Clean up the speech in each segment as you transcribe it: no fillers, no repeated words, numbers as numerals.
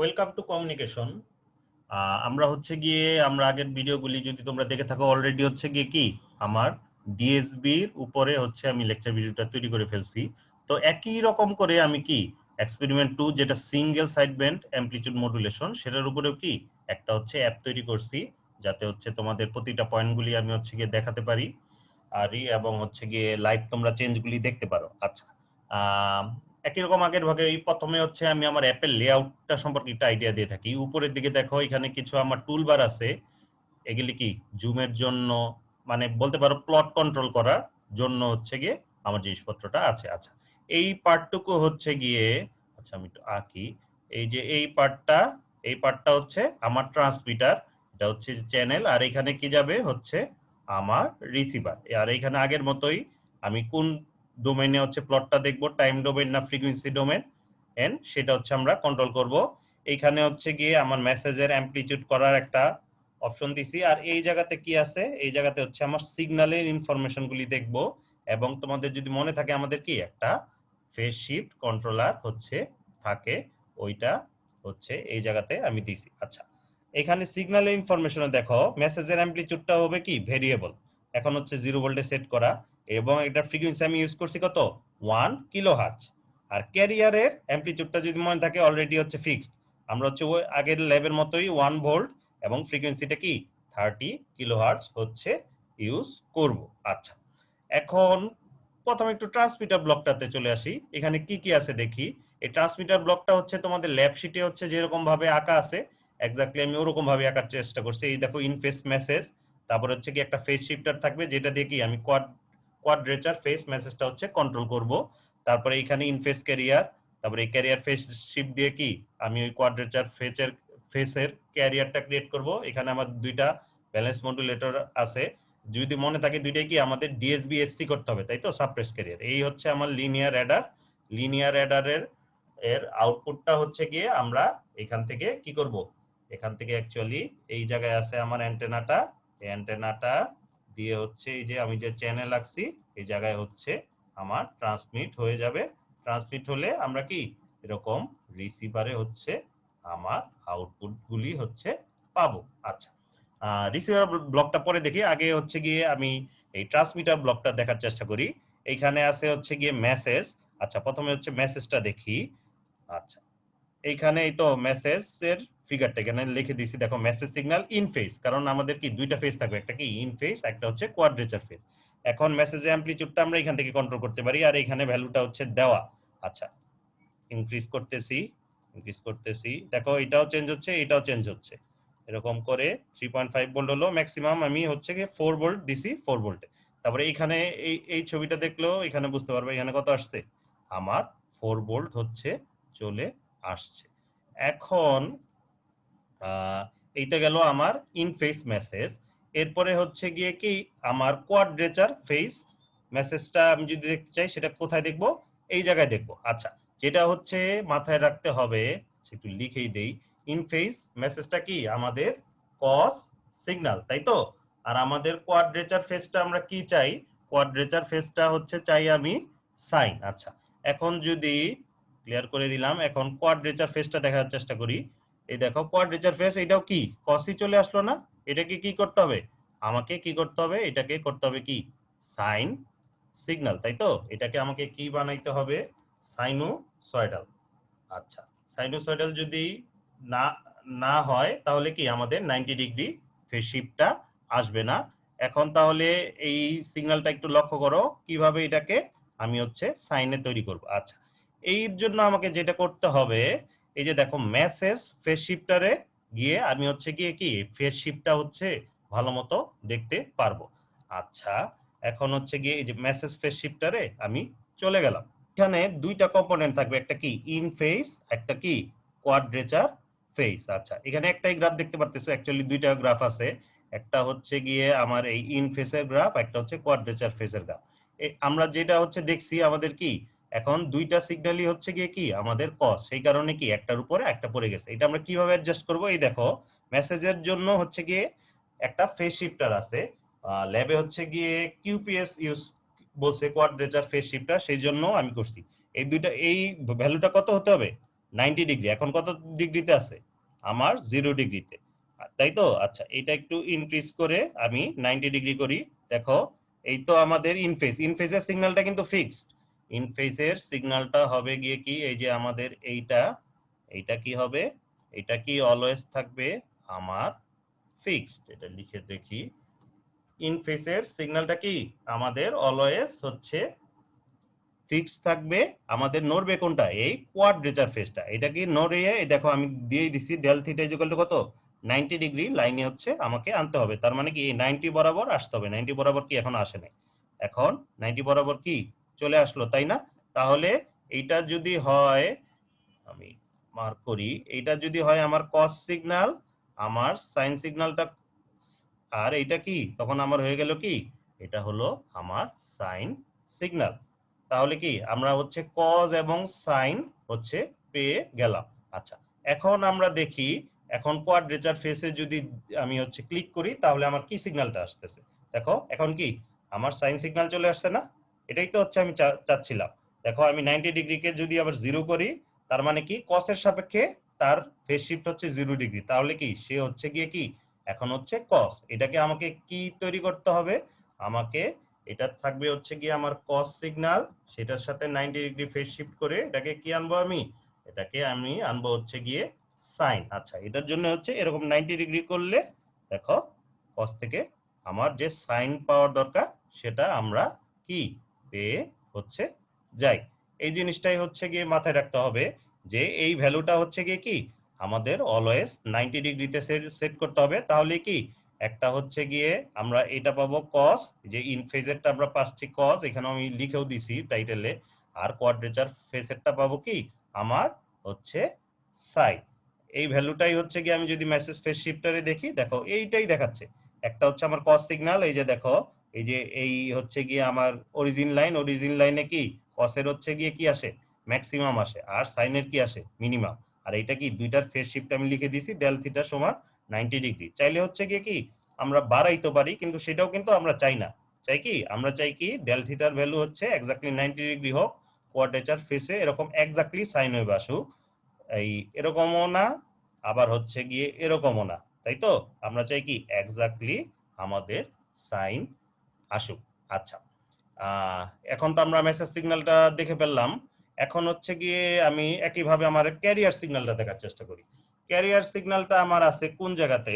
Welcome to communication. আমরা হচ্ছে গিয়ে আমরা আগের ভিডিওগুলি যদি তোমরা দেখে থাকো অলরেডি হচ্ছে গিয়ে কি আমার ডিএসবির উপরে হচ্ছে আমি লেকচার ভিডিওটা তৈরি করে ফেলছি। তো একই রকম করে আমি কি এক্সপেরিমেন্ট 2 যেটা single side band amplitude modulation সেটার উপরেও কি একটা হচ্ছে অ্যাপ তৈরি করছি, যাতে হচ্ছে তোমাদের প্রতিটা পয়েন্টগুলি আমি হচ্ছে গিয়ে দেখাতে পারি এবং হচ্ছে গিয়ে লাইভ তোমরা চেঞ্জগুলি দেখতে পারো। আচ্ছা, একই রকম আগের ভাগে এই প্রথমে হচ্ছে আমি আমার অ্যাপের লেআউটটা সম্পর্কে একটা আইডিয়া দিয়ে থাকি। উপরের দিকে দেখো এখানে কিছু আমার টুলবার আছে, এগুলি কি জুমের জন্য মানে বলতে পারো প্লট কন্ট্রোল করার জন্য হচ্ছে গিয়ে আমার জিনিসপত্রটা আছে। আচ্ছা, এই পার্টটুকু হচ্ছে গিয়ে আচ্ছা আমি একটু আঁকি। এই যে এই পার্টটা হচ্ছে আমার ট্রান্সমিটার, এটা হচ্ছে চ্যানেল, আর এখানে কি যাবে হচ্ছে আমার রিসিভার। আর এখানে আগের মতোই আমি কোন ডোমেইনে হচ্ছে প্লটটা দেখব, টাইম ডোমেইন না ফ্রিকোয়েন্সি ডোমেইন, এন্ড সেটা হচ্ছে আমরা কন্ট্রোল করব। এইখানে হচ্ছে গিয়ে আমার মেসেজের অ্যামপ্লিটিউড করার একটা অপশন দিছি। আর এই জায়গাতে কি আছে, এই জায়গাতে হচ্ছে আমার সিগন্যালের ইনফরমেশন গুলি দেখব। এবং তোমাদের যদি মনে থাকে আমাদের কি একটা ফেজ শিফট কন্ট্রোলার হচ্ছে থাকে, ওইটা হচ্ছে এই জায়গাতে আমি দিছি। আচ্ছা, এখানে সিগন্যালের ইনফরমেশনে দেখো মেসেজের অ্যামপ্লিটিউডটা হবে কি ভেরিয়েবল, এখন হচ্ছে 0 ভোল্টে সেট করা, এবং এটা ফ্রিকোয়েন্সি আমি ইউজ করছি কত 1 কিলোহার্টজ। আর ক্যারিয়ারের অ্যামপ্লিটিউডটা যদি মনে থাকে অলরেডি হচ্ছে ফিক্সড, আমরা হচ্ছে ওই আগের ল্যাবের মতোই 1 ভোল্ট এবং ফ্রিকোয়েন্সিটা কি 30 কিলোহার্টজ হচ্ছে ইউজ করব। আচ্ছা, এখন প্রথমে একটু ট্রান্সমিটার ব্লকটাতে চলে আসি। এখানে কি কি আছে দেখি। এই ট্রান্সমিটার ব্লকটা হচ্ছে তোমাদের ল্যাব শিটে হচ্ছে যেরকম ভাবে আঁকা আছে এক্স্যাক্টলি আমি ওরকম ভাবে আঁকার চেষ্টা করছি। এই দেখো ইনফেস মেসেজ, তারপর হচ্ছে কি একটা ফেজ শিফটার থাকবে যেটা দিয়ে কি আমি কোয়াড্রেচার ফেজ মেসেজটা হচ্ছে কন্ট্রোল করব। তারপরে এখানে ইনফেস ক্যারিয়ার, তারপরে এই ক্যারিয়ার ফেজ শিফট দিয়ে কি আমি ওই কোয়াড্রেচার ফেসের ক্যারিয়ারটা ক্রিয়েট করব। এখানে আমার দুইটা ব্যালেন্স মডুলেটর আছে, যদি মনে থাকে দুইটাই কি আমাদের ডিএসবি এসসি করতে হবে, তাই তো সাপ্রেস ক্যারিয়ার। এই হচ্ছে আমার লিনিয়ার অ্যাডারের আউটপুটটা হচ্ছে গিয়ে আমরা এখান থেকে কি করব, এখান থেকে অ্যাকচুয়ালি এই জায়গায় আছে আমার অ্যান্টেনাটা, এই অ্যান্টেনাটা দিয়ে হচ্ছে এই যে আমি যে চ্যানেল রাখছি এই জায়গায় হচ্ছে আমার ট্রান্সমিট হয়ে যাবে। ট্রান্সমিট হলে আমরা কি এরকম রিসিভারে হচ্ছে আমার আউটপুট গুলি হচ্ছে পাবো। আচ্ছা, রিসিভার ব্লকটা পরে দেখি, আগে হচ্ছে গিয়ে আমি এই ট্রান্সমিটার ব্লকটা দেখার চেষ্টা করি। এইখানে আছে হচ্ছে গিয়ে মেসেজ। আচ্ছা, প্রথমে হচ্ছে মেসেজটা দেখি। আচ্ছা, এইখানে এই তো মেসেজের ফিগারটা এখানে লিখে দিয়েছি, দেখো মেসেজ সিগন্যাল ইন ফেজ, কারণ আমাদের কি দুইটা ফেজ থাকবে, একটা কি ইন ফেজ, একটা হচ্ছে কোয়াড্রেচার ফেজ। এখন মেসেজের অ্যামপ্লিটিউডটা আমরা এখান থেকে কন্ট্রোল করতে পারি, আর এখানে ভ্যালুটা হচ্ছে দেওয়া। আচ্ছা, ইনক্রিজ করতেছি, দেখো এটাও চেঞ্জ হচ্ছে, এটাও চেঞ্জ হচ্ছে, এরকম করে 3.5 ভোল্ট হলো ম্যাক্সিমাম, আমি হচ্ছে কি 4 ভোল্ট দিছি 4 ভোল্টে। তারপরে এখানে এই ছবিটা দেখলেও এখানে বুঝতে পারবে এখানে কত আসছে, আমার 4 ভোল্ট হচ্ছে চলে আসছে। এখন এইটা গেল আমার ইন ফেস মেসেজ। এরপরে হচ্ছে গিয়ে কি আমার কোয়াড্রেচার ফেস মেসেজটা আমি যদি দেখতে চাই সেটা কোথায় দেখবো, এই জায়গায় দেখবো। আচ্ছা, যেটা হচ্ছে মাথায় রাখতে হবে, একটু লিখেই দেই, ইন ফেস মেসেজটা কি আমাদের কজ সিগন্যাল, তাই তো। আর আমাদের কোয়াড্রেচার ফেসটা আমরা কি চাই, কোয়াড্রেচার ফেসটা হচ্ছে চাই আমি সাইন। আচ্ছা, এখন যদি ক্লিয়ার করে দিলাম, এখন কোয়াড্রেচার ফেসটা দেখার চেষ্টা করি। এই দেখো কোয়াড্রেচার ফেস, এটাও কি কসই চলে আসলো না। এটাকে কি করতে হবে, আমাকে কি করতে হবে, এটাকে করতে হবে কি সাইন সিগন্যাল, তাই তো। এটাকে আমাকে কি বানাইতে হবে, সাইনোসয়েডাল। আচ্ছা, সাইনোসয়েডাল যদি না না হয় তাহলে কি আমাদের 90 ডিগ্রি ফেজ শিফটটা আসবে না। এখন তাহলে এই সিগন্যালটা একটু লক্ষ্য করো কিভাবে এটাকে আমি হচ্ছে সাইনে তৈরি করব। আচ্ছা, এর জন্য আমাকে যেটা করতে হবে, এই যে দেখো মেসেজ ফেজ শিফটারে গিয়ে আমি হচ্ছে গিয়ে কি ফেজ শিফটটা হচ্ছে ভালো মতো দেখতে পারবো। আচ্ছা, এখন হচ্ছে গিয়ে এই যে মেসেজ ফেজ শিফটারে আমি চলে গেলাম। এখানে দুইটা কম্পোনেন্ট থাকবে, একটা কি ইন ফেজ, একটা কি কোয়াড্রেচার ফেজ। আচ্ছা, এখানে একটাই গ্রাফ দেখতে পারতেছো, অ্যাকচুয়ালি দুইটা গ্রাফ আছে, একটা হচ্ছে গিয়ে আমার এই ইন ফেজের গ্রাফ, একটা হচ্ছে কোয়াড্রেচার ফেজের গ্রাফ। আমরা যেটা হচ্ছে দেখছি আমাদের কি এখন দুইটা সিগন্যালই হচ্ছে গিয়ে কি আমাদের কজ, সেই কারণে কি একটার উপরে একটা পড়ে গেছে। এটা আমরা কিভাবে অ্যাডজাস্ট করব, এই দেখো মেসেজের জন্য হচ্ছে গিয়ে একটা ফেজ শিফটার আছে, ল্যাবে হচ্ছে গিয়ে কিউপিএস ইউজ বলছে কোয়াড্রেচার ফেজ শিফটার, সেই জন্য আমি করছি। এই দুইটা এই ভ্যালুটা কত হতে হবে, 90 ডিগ্রি। এখন কত ডিগ্রিতে আছে? আমার 0 ডিগ্রিতে, তাই তো? আচ্ছা, এটা একটু ইনক্রিজ করে আমি 90 ডিগ্রি করি। দেখো, এই তো আমাদের ইনফেজের সিগন্যালটা কিন্তু ফিক্সড। ইনফেজের সিগন্যালটা হবে গিয়ে কি, এই যে আমাদের এইটা কি হবে? এটা কি অলওয়েজ থাকবে আমার ফিক্সড। এটা লিখে দেখি, ইনফেজের সিগন্যালটা কি আমাদের অলওয়েজ হচ্ছে ফিক্স থাকবে। আমাদের নড়বে কোনটা? এই কোয়াড্রেচার ফেসটা। এটা কি নড়ে, দেখো আমি দিয়ে দিছি del theta is equal to কত? 90 ডিগ্রি লাইনে হচ্ছে আমাকে আনতে হবে। তার মানে কি এই 90 বরাবর আসতে হবে। 90 বরাবর কি এখন আসে নাই? এখন 90 বরাবর কি চলে আসলো, তাই না? তাহলে এইটা যদি হয়, আমি মার্ক করি, এইটা যদি হয় আমার কস সিগন্যাল, আমার সাইন সিগন্যালটা, আর এটা কি তখন আমার হয়ে গেল কি, এটা হলো আমার সাইন সিগন্যাল। তাহলে কি আমরা হচ্ছে কজ এবং সাইন হচ্ছে পেয়ে গেলাম। আচ্ছা, এখন আমরা দেখি, এখন কোয়াড্রেচার ফেসে যদি আমি হচ্ছে ক্লিক করি, তাহলে আমার কি সিগন্যালটা আসতেছে? দেখো, এখন কি আমার সাইন সিগন্যাল চলে আসছে না? এটাই তো হচ্ছে আমি চাচ্ছিলাম। দেখো, আমি 90 ডিগ্রিকে যদি আবার 0 করি, তার মানে কি কসের সাপেক্ষে তার ফেজ শিফট হচ্ছে 0 ডিগ্রি। তাহলে কি সে হচ্ছে গিয়ে কি এখন হচ্ছে কস। এটাকে আমাকে কি তৈরি করতে হবে? আমাকে এটা থাকবে হচ্ছে গিয়ে আমার কস সিগন্যাল, সেটার সাথে 90 ডিগ্রি ফেজ শিফট করে এটাকে কি আনবো? এটাকে আমি আনবো হচ্ছে গিয়ে সাইন। আচ্ছা, এটার জন্য হচ্ছে এরকম 90 ডিগ্রি করলে দেখো কস থেকে আমার যে সাইন পাওয়ার দরকার সেটা আমরা কি পেয়ে হচ্ছে যাই। এই জিনিসটাই হচ্ছে গিয়ে মাথায় রাখতে হবে যে এই ভ্যালুটা হচ্ছে গিয়ে কি আমাদের অলওয়েজ 90 ডিগ্রিতে সেট করতে হবে। তাহলে কি একটা হচ্ছে গিয়ে আমরা এটা পাবো কস, যে ইন ফেজেরটা আমরা পাচ্ছি কস, এখানে আমি লিখেও দিছি টাইটেলে। আর কোয়াড্রেচার ফেজেরটা পাবো কি আমার হচ্ছে সাই। এই ভ্যালুটাই হচ্ছে গিয়ে আমি যদি মেসেজ ফেজ শিফটারে দেখি, দেখো এইটাই দেখাচ্ছে। একটা হচ্ছে আমার কস সিগন্যাল, এই যে দেখো, এই যে এই হচ্ছে গিয়ে আমার অরিজিন লাইনে কি কসের হচ্ছে গিয়ে কি আসে? ম্যাক্সিমাম আসে। আর সাইনের কি আসে? মিনিমাম। আর এটা কি দুইটার ফেজ শিফট আমি লিখে দিছি ডেল থিটা সমান 90 ডিগ্রি। চাইলে হচ্ছে গিয়ে কি আমরা বাড়াইতে পারি, কিন্তু সেটাও কিন্তু আমরা চাই না। চাই কি আমরা চাই কি ডেল থিটার ভ্যালু হচ্ছে এক্স্যাক্টলি 90 ডিগ্রি হোক, কোয়াড্রেচার ফেসে এরকম এক্স্যাক্টলি সাইন ওয়েভ আসুক। এই এরকমও না, আবার হচ্ছে গিয়ে এরকমও না, তাই তো? আমরা চাই কি এক্স্যাক্টলি আমাদের সাইন আসুক। আচ্ছা, এখন তো আমরা মেসেজ সিগন্যালটা দেখে ফেললাম। এখন হচ্ছে গিয়ে আমি একইভাবে আমার ক্যারিয়ার সিগন্যালটা দেখার চেষ্টা করি। ক্যারিয়ার সিগন্যালটা আমার আছে কোন জায়গাতে?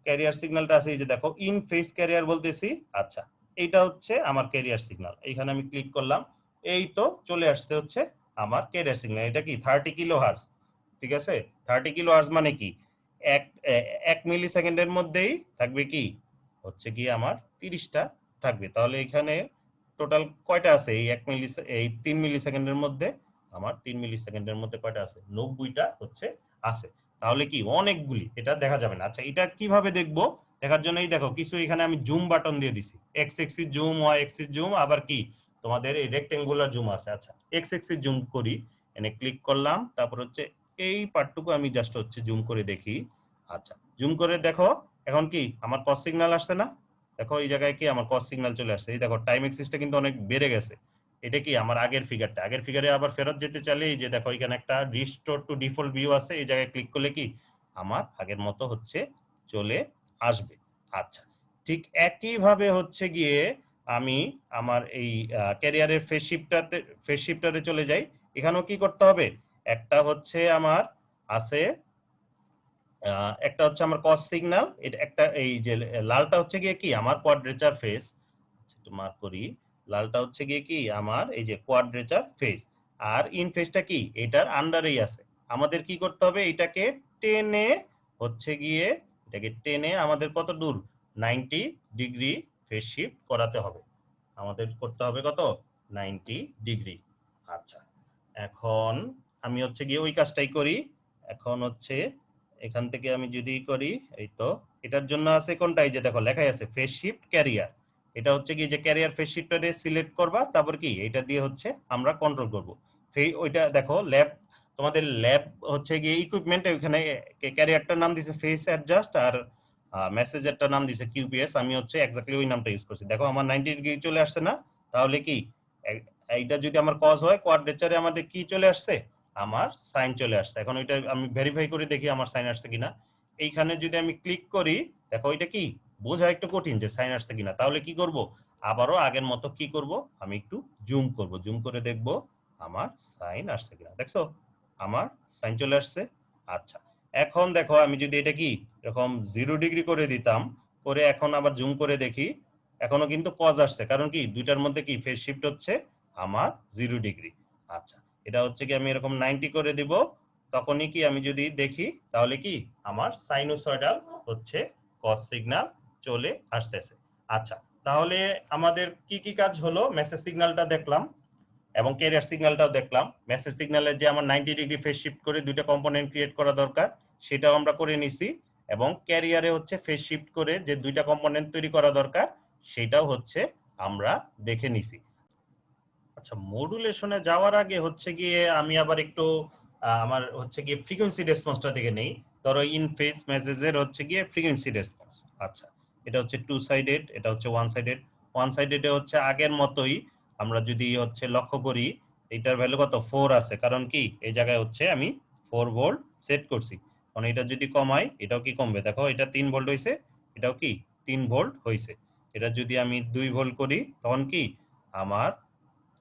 ক্যারিয়ার সিগন্যালটা আছে এই যে দেখো, ইন ফেজ ক্যারিয়ার বলতেছি। আচ্ছা, এইটা হচ্ছে আমার ক্যারিয়ার সিগন্যাল। এইখানে আমি ক্লিক করলাম, এই তো চলে আসছে হচ্ছে আমার ক্যারিয়ার সিগন্যাল। এটা কি 30 কিলো হার্টজ, ঠিক আছে? 30 কিলো হার্টজ মানে কি এক মিলি সেকেন্ডের মধ্যেই থাকবে কি হচ্ছে কি আমার 30টা থাকবে। তাহলে এখানে টোটাল কয়টা আছে এই 3 মিলি সেকেন্ডের মধ্যে? আমার 3 মিলি সেকেন্ডের মধ্যে কয়টা আছে? 90টা হচ্ছে আছে। তাহলে কি অনেকগুলি, এটা দেখা যাবে না। আচ্ছা, এটা কিভাবে দেখবো? দেখার জন্য এই দেখো কিছু এখানে আমি জুম বাটন দিয়ে দিছি, X axis zoom, Y axis zoom, আবার কি তোমাদের এই রেক্টেঙ্গুলার জুম আছে। আচ্ছা, এক্স এক্সিস জুম করি, এনে ক্লিক করলাম, তারপর হচ্ছে এই পার্টটুকু আমি জাস্ট হচ্ছে জুম করে দেখি। আচ্ছা, জুম করে দেখো, এখন কি আমার কস সিগন্যাল আসছে না? দেখো এই জায়গায় কি আমার কস সিগন্যাল চলে আসছে। এই দেখো টাইম এক্সিসটা কিন্তু অনেক বেড়ে গেছে। এটা কি আমার আগের ফিগারটা। আগের ফিগারে আবার ফেরত যেতে চাইলে এই যে দেখো এখানে একটা রিস্টোর টু ডিফল্ট ভিউ আছে, এই জায়গায় ক্লিক করলে কি আমার আগের মতো হচ্ছে চলে আসবে। আচ্ছা, ঠিক একই ভাবে হচ্ছে গিয়ে আমি আমার এই ক্যারিয়ারের ফেজ শিফটারে চলে যাই। এখানেও কি করতে হবে? একটা হচ্ছে আমার আছে, একটা হচ্ছে আমার কস সিগন্যাল, এটা একটা এই যে লালটা হচ্ছে গিয়ে কি আমার কোয়াড্রেচার ফেজ। একটু মার্ক করি, লালটা হচ্ছে গিয়ে কি আমার এই যে কোয়াড্রেচার ফেজ। আর ইন ফেজটা কি এটার আন্ডারেই আছে। আমাদের কি করতে হবে? এটাকে টেনে হচ্ছে গিয়ে আমাদের কত দূর 90 ডিগ্রি ফেজ শিফট করাতে হবে। আমাদের করতে হবে কত? 90 ডিগ্রি। আচ্ছা, এখন আমি হচ্ছে গিয়ে ওই কাজটাই করি। এখন হচ্ছে এখান থেকে আমি যদি করি, এই তো এটার জন্য আছে কোনটা? এই যে দেখো লেখাই আছে ফেজ শিফট ক্যারিয়ার। এটা হচ্ছে কি যে ক্যারিয়ার ফেজ শিফটারে সিলেক্ট করবা, তারপর কি এটা দিয়ে হচ্ছে আমরা কন্ট্রোল করব। ওইটা দেখো ল্যাব, তোমাদের ল্যাব হচ্ছে গিয়ে ইকুইপমেন্ট, ওখানে ক্যারিয়ারটার নাম দিছে ফেস অ্যাডজাস্ট, আর মেসেজেরটার নাম দিছে কিউপিএস। আমি হচ্ছে এক্স্যাক্টলি ওই নামটা ইউজ করছি। দেখো আমার 90 ডিগ্রি চলে আসছে না? তাহলে কি এইটা যদি আমার কজ হয়, কোয়াড্রেচারে আমাদের কি চলে আসছে? আমার সাইন চলে আসছে। এখন ওইটা আমি ভেরিফাই করে দেখি আমার সাইন আসছে কিনা। এইখানে যদি আমি ক্লিক করি, দেখো এটা কি বোঝা একটু কঠিন যে সাইন আসছে কিনা। তাহলে কি করব, আবারও আগের মতো কি করব, আমি একটু জুম করব, জুম করে দেখব আমার সাইন আসছে কিনা। দেখছো আমার সাইন চলে আসছে। আচ্ছা, এখন দেখো আমি যদি এটা কি এরকম 0 ডিগ্রি করে দিতাম, করে এখন আবার জুম করে দেখি, এখনো কিন্তু কজ আসছে। কারণ কি দুইটার মধ্যে কি ফেজ শিফট হচ্ছে আমার 0 ডিগ্রি। আচ্ছা, এটা হচ্ছে কি আমি এরকম 90 করে দিব, তখনই কি আমি যদি দেখি তাহলে কি আমার সাইনোসয়েডাল হচ্ছে কজ সিগন্যাল চলে আসতেছে। আচ্ছা, তাহলে আমাদের কি কি কাজ হলো, মেসেজ সিগন্যালটা দেখলাম এবং ক্যারিয়ার সিগন্যালটাও দেখলাম। মেসেজ সিগন্যালে যে আমার 90 ডিগ্রি ফেজ শিফট করে দুইটা কম্পোনেন্ট ক্রিয়েট করা দরকার সেটাও আমরা করে নিছি, এবং ক্যারিয়ারে হচ্ছে ফেজ শিফট করে যে দুইটা কম্পোনেন্ট তৈরি করা দরকার সেটাও হচ্ছে আমরা দেখে নিছি। আচ্ছা, মডুলেশনে যাওয়ার আগে হচ্ছে গিয়ে আমি আবার একটু আমার হচ্ছে গিয়ে ফ্রিকোয়েন্সি রেসপন্সটা দেখে নেই। ধরো ইন ফেজ মেসেজের হচ্ছে গিয়ে ফ্রিকোয়েন্সি রেসপন্স। আচ্ছা, এটা হচ্ছে টু সাইডেড, এটা হচ্ছে ওয়ান সাইডেড। ওয়ান সাইডেডে হচ্ছে আগের মতোই, আমরা যদি হচ্ছে লক্ষ্য করি এটার ভ্যালু কত 4 আছে, কারণ কি এই জায়গায় হচ্ছে আমি 4 ভোল্ট সেট করছি। কারণ এটা যদি কমাই এটাও কি কমবে, দেখো এটা 3 ভোল্ট হইছে, এটাও কি 3 ভোল্ট হইছে। এটা যদি আমি 2 ভোল্ট করি তখন কি আমার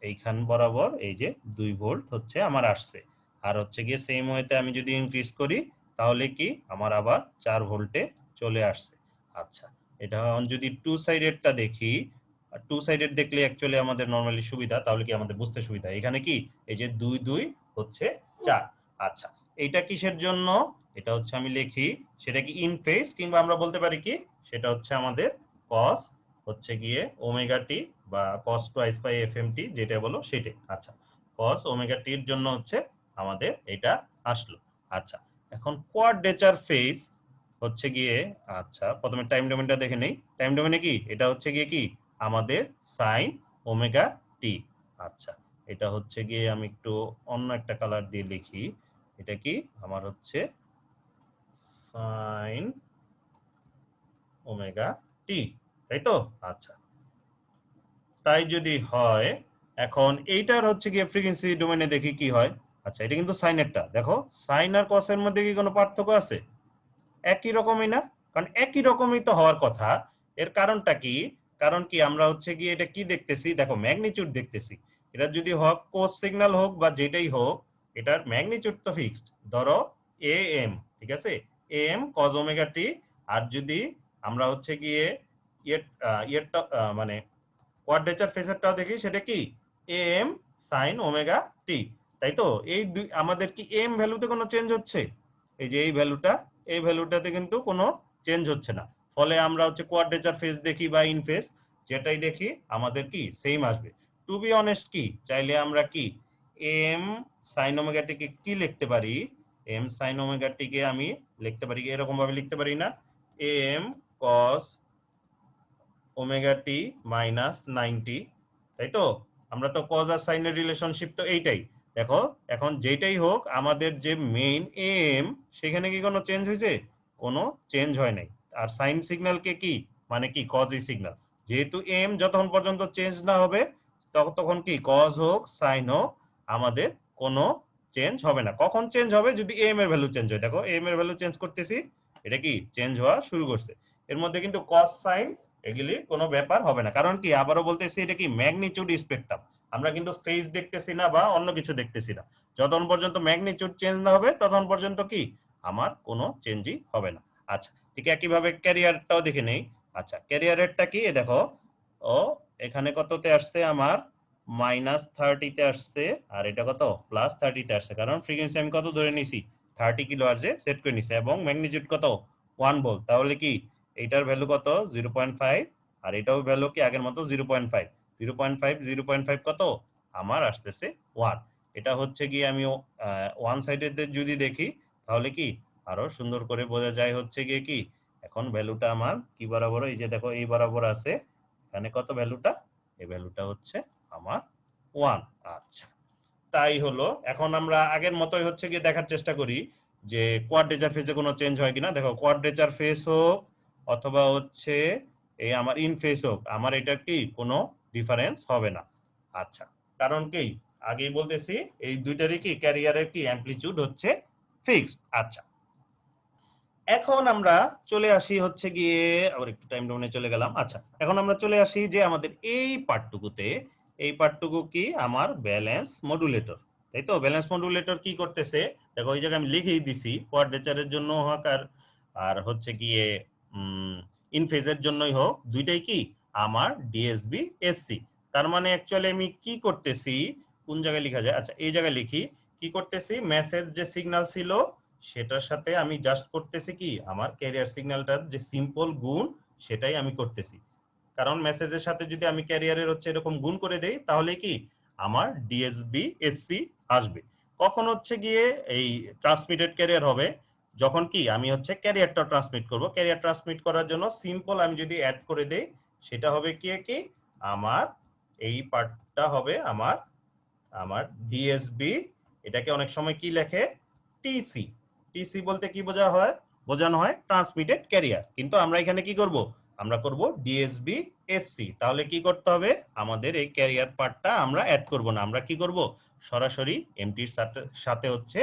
এইখান বরাবর এই যে 2 ভোল্ট হচ্ছে আমার আসছে। আর হচ্ছে গিয়ে সেম ওয়েতে আমি যদি ইনক্রিজ করি তাহলে কি আমার আবার 4 ভোল্টে চলে আসছে। আচ্ছা, এটা যদি টু সাইডেডটা দেখি, টু সাইডেড দেখলে অ্যাকচুয়ালি আমাদের নরমালি সুবিধা, তাহলে কি আমাদের বুঝতে সুবিধা। এখানে কি এই যে 2 2 হচ্ছে 4। আচ্ছা, এইটা কিসের জন্য, এটা হচ্ছে আমি লিখি সেটা কি ইন ফেজ, কিংবা আমরা বলতে পারি কি সেটা হচ্ছে আমাদের cos হচ্ছে গিয়ে ওমেগা টি বা cos টুয়াইস বাই এফএমটি যেটা বলো সেটাই। আচ্ছা, cos ওমেগা টি এর জন্য হচ্ছে আমাদের এটা আসলো। আচ্ছা, এখন কোয়াড্রেচার ফেজ হচ্ছে গিয়ে, আচ্ছা প্রথমে টাইম ডোমেনটা দেখে নেই। টাইম ডোমেনে কি এটা হচ্ছে গিয়ে কি আমাদের সাইন ওমেগা টি। আচ্ছা, এটা হচ্ছে গিয়ে আমি একটু অন্য একটা কালার দিয়ে লিখি, এটা কি আমার হচ্ছে সাইন ওমেগা টি, তাই তো? আচ্ছা, তাই যদি হয়, এখন এইটার হচ্ছে গিয়ে ফ্রিকোয়েন্সি ডোমেনে দেখি কি হয়। আচ্ছা, এটা কিন্তু সাইনেরটা, দেখো সাইন আর কসের মধ্যে কি কোনো পার্থক্য আছে? একই রকমই না? কারণ একই রকমই তো হওয়ার কথা। এর কারণটা কি, কারণ কি আমরা হচ্ছে গিয়ে এটা কি দেখতেছি, দেখো ম্যাগনিটিউড দেখতেছি। এটা যদি হোক কোস সিগন্যাল হোক বা যেটাই হোক, এটার ম্যাগনিটিউড তো ফিক্সড। ধরো এ এম, ঠিক আছে, A M cause omega t. আর যদি আমরা হচ্ছে গিয়ে ইয়েরটা মানে কোয়াড্রেচার ফেজারটাও দেখি, সেটা কি A M sine omega t, তাই তো? এই দুই আমাদের কি এম ভ্যালুতে কোনো চেঞ্জ হচ্ছে? এই যে এই ভ্যালুটা, এই ভ্যালুটাতে কিন্তু কোনো চেঞ্জ হচ্ছে না। ফলে আমরা হচ্ছে কোয়াড্রেচার ফেজ দেখি বা ইন ফেজ যেটাই দেখি আমাদের কি সেম আসবে। টু বি অনেস্ট কি চাইলে আমরা কি এম সাইন ওমেগা টিকে কি লিখতে পারি, এম সাইন ওমেগা টিকে আমি লিখতে পারি এরকম ভাবে লিখতে পারি না, এম কস ওমেগা টি মাইনাস 90, তাই তো? আমরা তো কজ আর সাইনের রিলেশনশিপ তো এইটাই। দেখো এখন যেটাই হোক আমাদের যে মেইন এম, সেখানে কি কোনো চেঞ্জ হয়েছে? কোনো চেঞ্জ হয় নাই। আর সাইন সিগন্যালকে কি মানে কি কজ ই সিগন্যাল, যেহেতু এম যতক্ষণ পর্যন্ত চেঞ্জ না হবে তখন কি কজ হোক সাইন হোক আমাদের কোনো চেঞ্জ হবে না। কখন চেঞ্জ হবে? যদি এম এর ভ্যালু চেঞ্জ হয়। দেখো এম এর ভ্যালু চেঞ্জ করতেছি, এটা কি চেঞ্জ হওয়া শুরু করছে। এর মধ্যে কিন্তু কজ সাইন এগুলি কোনো ব্যাপার হবে না। কারণ কি আবারও বলতেছি এটা কি ম্যাগনিটিউড স্পেকট্রাম, আমরা কিন্তু ফেজ দেখতেছি না বা অন্য কিছু দেখতেছি না। যতক্ষণ পর্যন্ত ম্যাগনিটিউড চেঞ্জ না হবে ততক্ষণ পর্যন্ত কি আমার কোনো চেঞ্জই হবে না। আচ্ছা, ঠিক একইভাবে ক্যারিয়ারটাও দেখে নেই। আচ্ছা, ক্যারিয়ারেরটা কি দেখো, ও এখানে কততে আসছে আমার -30 তে আসছে, আর এটা কত +30 তে আসছে। কারণ ফ্রিকোয়েন্সি আমি কত ধরে নিছি 30 কিলো হার্টজে সেট করে নিছি, এবং ম্যাগনিটিউড কত 1 ভোল্ট। তাহলে কি এইটার ভ্যালু কত 0.5, আর এটাও ভ্যালু কি আগের মতো 0.5। 0.5 কত আমার আসতেছে 1। এটা হচ্ছে গিয়ে আমি ওয়ান সাইডের যদি দেখি তাহলে কি আরো সুন্দর করে বোঝা যায় হচ্ছে গিয়ে কি এখন ভ্যালুটা আমার কি বরাবর, এই যে দেখো এই বরাবর আছে, এখানে কত ভ্যালুটা, এই ভ্যালুটা হচ্ছে আমার 1। আচ্ছা, তাই হলো। এখন আমরা আগের মতোই হচ্ছে গিয়ে দেখার চেষ্টা করি যে কোয়াড্রেচার ফেজে কোনো চেঞ্জ হয় কিনা। দেখো কোয়াড্রেচার ফেজ হোক অথবা হচ্ছে এই আমার ইন ফেজ হোক, আমার এটা কি কোনো ডিফারেন্স হবে না। আচ্ছা, কারণ কি আগেই বলতেছি এই দুইটারই কি ক্যারিয়ারের কি অ্যামপ্লিটিউড হচ্ছে ফিক্সড। আচ্ছা, এখন আমরা চলে আসি হচ্ছে গিয়ে আবার একটু টাইম ডাউনে চলে গেলাম। আচ্ছা, এখন আমরা চলে আসি যে আমাদের এই পার্টটুকুতে, এই পার্টটুকু কি আমার ব্যালেন্স মডুলেটর, তাই তো? ব্যালেন্স মডুলেটর কি করতেছে দেখো, এই জায়গায় আমি লিখেই দিছি কোয়াড্রেচারের জন্য হোক আর হচ্ছে গিয়ে ইন ফেজের জন্যই হোক, দুইটাই কি আমার ডিএসবি এসসি। তার মানে অ্যাকচুয়ালি আমি কি করতেছি, কোন জায়গায় লেখা যায়, আচ্ছা এই জায়গায় লিখি, কি করতেছি মেসেজ যে সিগন্যাল ছিল সেটার সাথে আমি জাস্ট করতেছি কি আমার ক্যারিয়ার সিগন্যালটার যে সিম্পল গুণ সেটাই আমি করতেছি। কারণ মেসেজের সাথে যদি আমি ক্যারিয়ারের হচ্ছে এরকম গুণ করে দেই তাহলে কি আমার ডিএসবি এসসি আসবে। কখন হচ্ছে গিয়ে এই ট্রান্সমিটেড ক্যারিয়ার হবে, যখন কি আমি হচ্ছে ক্যারিয়ারটা ট্রান্সমিট করব। ক্যারিয়ার ট্রান্সমিট করার জন্য সিম্পল আমি যদি অ্যাড করে দেই সেটা হবে কি আমার এই পার্টটা হবে আমার আমার ডিএসবি, এটাকে অনেক সময় কি লেখে টিসি। টিসি বলতে কি বোঝানো হয় ট্রান্সমিটেড ক্যারিয়ার, কিন্তু আমরা এখানে কি করব, আমরা করব ডিএসবি এসসি। তাহলে কি করতে হবে, আমাদের এই ক্যারিয়ার পার্টটা আমরা অ্যাড করব না, আমরা কি করব সরাসরি এমটির সাথে হচ্ছে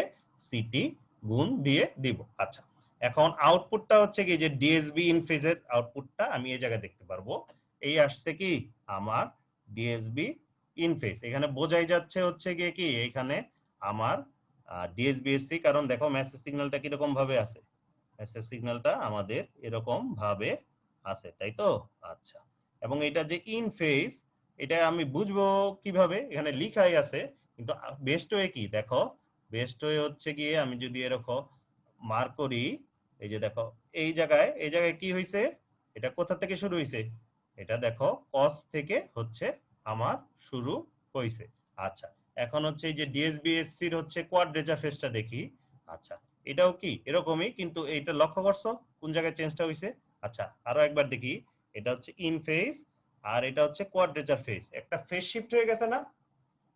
সিটি গুণ দিয়ে দিব। আচ্ছা, এখন আউটপুটটা হচ্ছে কি যে ডিএসবি ইন ফেজের আউটপুটটা আমি এই জায়গায় দেখতে পারবো, এই আসছে কি আমার ডিএসবি ইন ফেজ। এখানে বোঝাই যাচ্ছে হচ্ছে গিয়ে কি এখানে আমার ডিএসবিএসসি, কারণ দেখো মেসেজ সিগন্যালটা কিরকম ভাবে আছে, মেসেজ সিগন্যালটা আমাদের এরকম ভাবে আছে, তাই তো? আচ্ছা, এবং এটা যে ইন ফেজ এটা আমি বুঝবো কিভাবে, এখানে লিখাই আছে, কিন্তু বেস্ট ওয়ে কি দেখো, বেস্ট ওয়ে হচ্ছে গিয়ে আমি যদি এরকম মার্ক করি, এই যে দেখো এই জায়গায় কি হয়েছে, এটা কোথা থেকে শুরু হয়েছে, এটা দেখো কস থেকে হচ্ছে আমার শুরু হয়েছে। আচ্ছা, এখন হচ্ছে এই যে ডিএসবিএসসির হচ্ছে কোয়াড্রেচার ফেজটা দেখি। আচ্ছা, এটাও কি এরকমই, কিন্তু এইটা লক্ষ্য করছো কোন জায়গায় চেঞ্জটা হয়েছে। আচ্ছা, আরো একবার দেখি, এটা হচ্ছে ইন ফেজ আর এটা হচ্ছে কোয়াড্রেচার ফেজ, একটা ফেজ শিফট হয়ে গেছে না?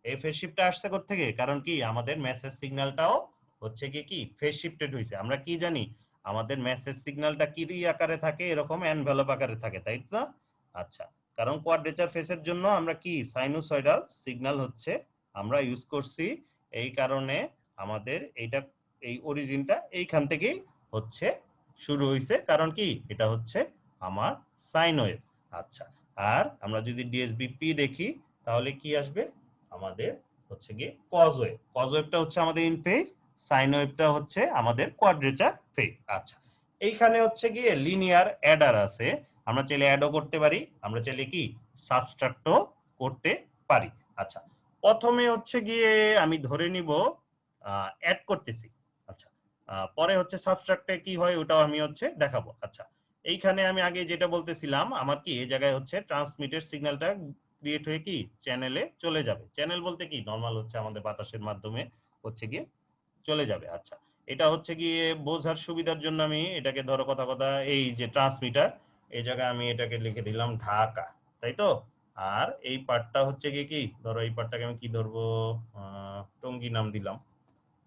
এই ফেজ শিফটটা আসছে কোথা থেকে, কারণ কি আমাদের মেসেজ সিগন্যালটাও হচ্ছে কি ফেজ শিফটেড হয়েছে। আমরা কি জানি আমাদের মেসেজ সিগন্যালটা কি আকারে থাকে, এরকম এনভেলপ আকারে থাকে, তাই তো? আচ্ছা, কারণ কোয়াড্রেচার ফেজের জন্য আমরা কি সাইনোসয়েডাল সিগন্যাল হচ্ছে আমরা ইউজ করছি, এই কারণে আমাদের এইটা এই অরিজিনটা এইখান থেকেই হচ্ছে শুরু হয়েছে, কারণ কি এটা হচ্ছে আমার সাইন ওয়েভ। আচ্ছা, আর আমরা যদি ডিএসবি পি দেখি তাহলে কি আসবে, আমাদের হচ্ছে গিয়ে কজ ওয়েভ। কজ ওয়েভটা হচ্ছে আমাদের ইন ফেজ, সাইন ওয়েভটা হচ্ছে আমাদের কোয়াড্রেচার ফেজ। আচ্ছা, এইখানে হচ্ছে গিয়ে লিনিয়ার অ্যাডার আছে, আমরা চাইলে অ্যাডও করতে পারি, আমরা চাইলে কি সাবট্রাক্টও করতে পারি। আচ্ছা, প্রথমে হচ্ছে গিয়ে আমি ধরে নিব অ্যাড করতেছি। আচ্ছা, পরে হচ্ছে সাবট্রাক্টে কি হয় ওটাও আমি হচ্ছে দেখাবো। আচ্ছা, এইখানে আমি আগে যেটা বলতেছিলাম আমার কি এই জায়গায় হচ্ছে ট্রান্সমিটেড সিগন্যালটা ক্রিয়েট হয়ে কি চ্যানেলে চলে যাবে। চ্যানেল বলতে কি নরমাল হচ্ছে আমাদের বাতাসের মাধ্যমে হচ্ছে গিয়ে চলে যাবে। আচ্ছা, এটা হচ্ছে গিয়ে বোঝার সুবিধার জন্য আমি এটাকে ধরো কথা এই যে ট্রান্সমিটার, এই জায়গায় আমি এটাকে লিখে দিলাম ঢাকা, তাই তো? আর এই পার্টটা হচ্ছে গিয়ে কি ধরো এই পার্টটাকে আমি কি ধরবো, টঙ্গী নাম দিলাম,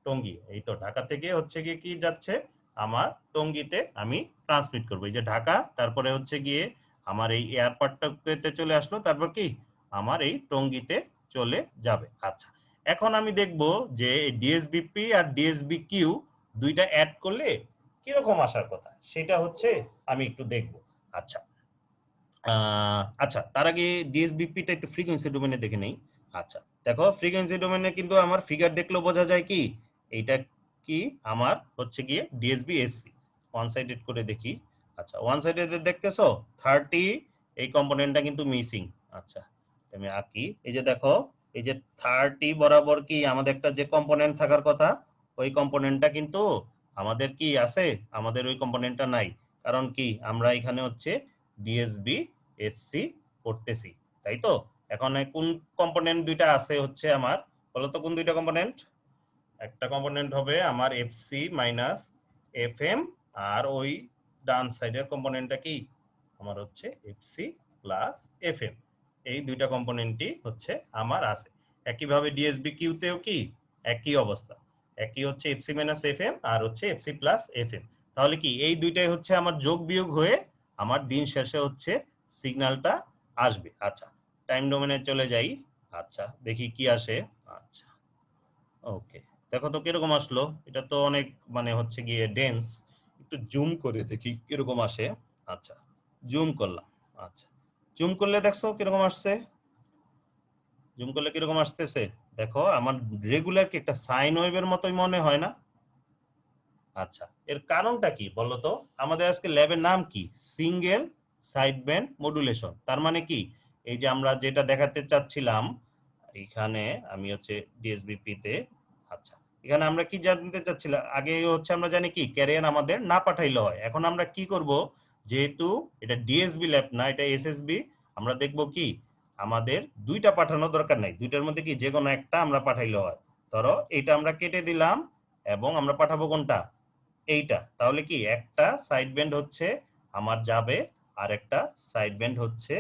টঙ্গী। এই তো ঢাকা থেকে হচ্ছে গিয়ে কি যাচ্ছে আমার টঙ্গীতে আমি ট্রান্সমিট করবো, এই যে ঢাকা, তারপরে হচ্ছে গিয়ে আমার এই এয়ারপোর্টটাতে চলে আসলো, তারপর কি আমার এই টঙ্গীতে চলে যাবে। আচ্ছা, এখন আমি দেখব যে ডিএসবিপি আর ডিএসবি কিউ দুইটা অ্যাড করলে কিরকম আসার কথা, সেটা হচ্ছে আমি একটু দেখব। আচ্ছা, আচ্ছা তার আগে ডিএসবিপিটা একটু ফ্রিকোয়েন্সি ডোমেনে দেখে নেই। আচ্ছা, দেখো ফ্রিকোয়েন্সি ডোমেনে কিন্তু আমার ফিগার দেখলেও বোঝা যায় কি এইটা কি আমার হচ্ছে গিয়ে ডিএসবি এসসি। ওয়ান সাইডেড করে দেখি। আচ্ছা, ওয়ান সাইডেড দেখতেছো 30 এই কম্পোনেন্টটা কিন্তু মিসিং। আচ্ছা, আমি আঁকি, এই যে দেখো এই যে 30 বরাবর কি আমাদের একটা যে কম্পোনেন্ট থাকার কথা ওই কম্পোনেন্টটা কিন্তু আমাদের কি আছে, আমাদের ওই কম্পোনেন্টটা নাই। কারণ কি আমরা এখানে হচ্ছে ডিএসবি এসসি করতেছি, তাই তো? এখন কোন কম্পোনেন্ট দুইটা আছে হচ্ছে আমার, বলতো কোন দুইটা কম্পোনেন্ট? একটা কম্পোনেন্ট হবে আমার এফসি মাইনাস এফএম, আর ওই ডান সাইডের কম্পোনেন্টটা কি আমার হচ্ছে এফসি প্লাস এফএম। এই দুইটা কম্পোনেন্টই হচ্ছে আমার আছে। একইভাবে ডিএসবি কিউতেও কি একই অবস্থা, একই হচ্ছে এফসি মাইনাস এফএম আর হচ্ছে এফসি প্লাস এফএম। তাহলে কি এই দুইটাই হচ্ছে আমার যোগ বিয়োগ হয়ে আমার দিন শেষে হচ্ছে সিগন্যালটা আসবে। আচ্ছা, টাইম ডোমেনে চলে যাই। আচ্ছা দেখি কি আসে। আচ্ছা ওকে, দেখো তো কিরকম আসলো। এটা তো অনেক মানে হচ্ছে গিয়ে ডেন্স, একটু জুম করে দেখি কিরকম আসে। আচ্ছা জুম করলাম। আচ্ছা জুম করলে দেখছো কিরকম আসছে, জুম করলে কিরকম আসতেছে। দেখো আমার রেগুলার কি একটা সাইন ওয়েভের মতোই মনে হয় না। আচ্ছা এর কারণটা কি বলো তো। আমাদের আজকে ল্যাবের নাম কি, সিঙ্গেল সাইড ব্যান্ড মডুলেশন। তার মানে কি, এই যে আমরা যেটা দেখাতে চাচ্ছিলাম এখানে, আমি হচ্ছে ডিএসবিপি তে। আচ্ছা এখানে আমরা কি জানতে চাচ্ছিলাম, আগে হচ্ছে আমরা জানি কি ক্যারিয়ার আমাদের না পাঠাইলে হয়। এখন আমরা কি করব, যেহেতু এটা ডিএসবি ল্যাব না, এটা এসএসবি, আমরা দেখব কি আমাদের দুইটা পাঠানো দরকার নাই, দুইটার মধ্যে কি যে কোনো একটা আমরা পাঠাইলে হয়। ধরো এটা আমরা কেটে দিলাম এবং আমরা পাঠাবো কোনটা, এইটা। তাহলে কি একটা সাইড ব্যান্ড হচ্ছে আমার যাবে, আর একটা সাইড ব্যান্ড হচ্ছে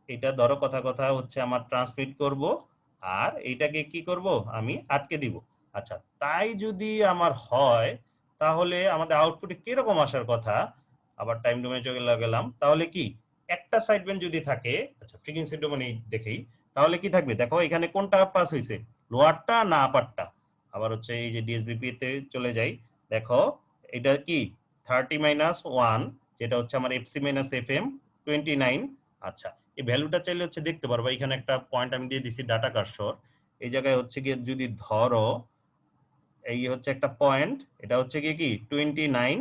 এটা ধরো কথা কথা হচ্ছে আমার ট্রান্সমিট করব, আর এইটাকে কি করব আমি আটকে দিব। আচ্ছা তাই যদি আমার হয় তাহলে আমাদের আউটপুটে কিরকম আসার কথা। আবার টাইম ডোমেনে চলে গেলাম, তাহলে কি একটা সাইড ব্যান্ড যদি থাকে, আচ্ছা ফ্রিকোয়েন্সি ডোমেনে দেখেই, তাহলে কি থাকবে দেখো এখানে কোনটা পাস হয়েছে, লোয়ারটা না আপারটা। আবার হচ্ছে এই যে ডিএসবিপি তে চলে যাই, দেখো এটা কি 30-1, যেটা হচ্ছে আমার এফসি মাইনাস এফএম 29। আচ্ছা এই ভ্যালুটা চাইলে হচ্ছে দেখতে পারবো, এখানে একটা পয়েন্ট আমি দিয়ে দিছি ডাটা কার্সর। এই জায়গায় হচ্ছে গিয়ে যদি ধরো এই হচ্ছে একটা পয়েন্ট, এটা হচ্ছে গিয়ে কি 29,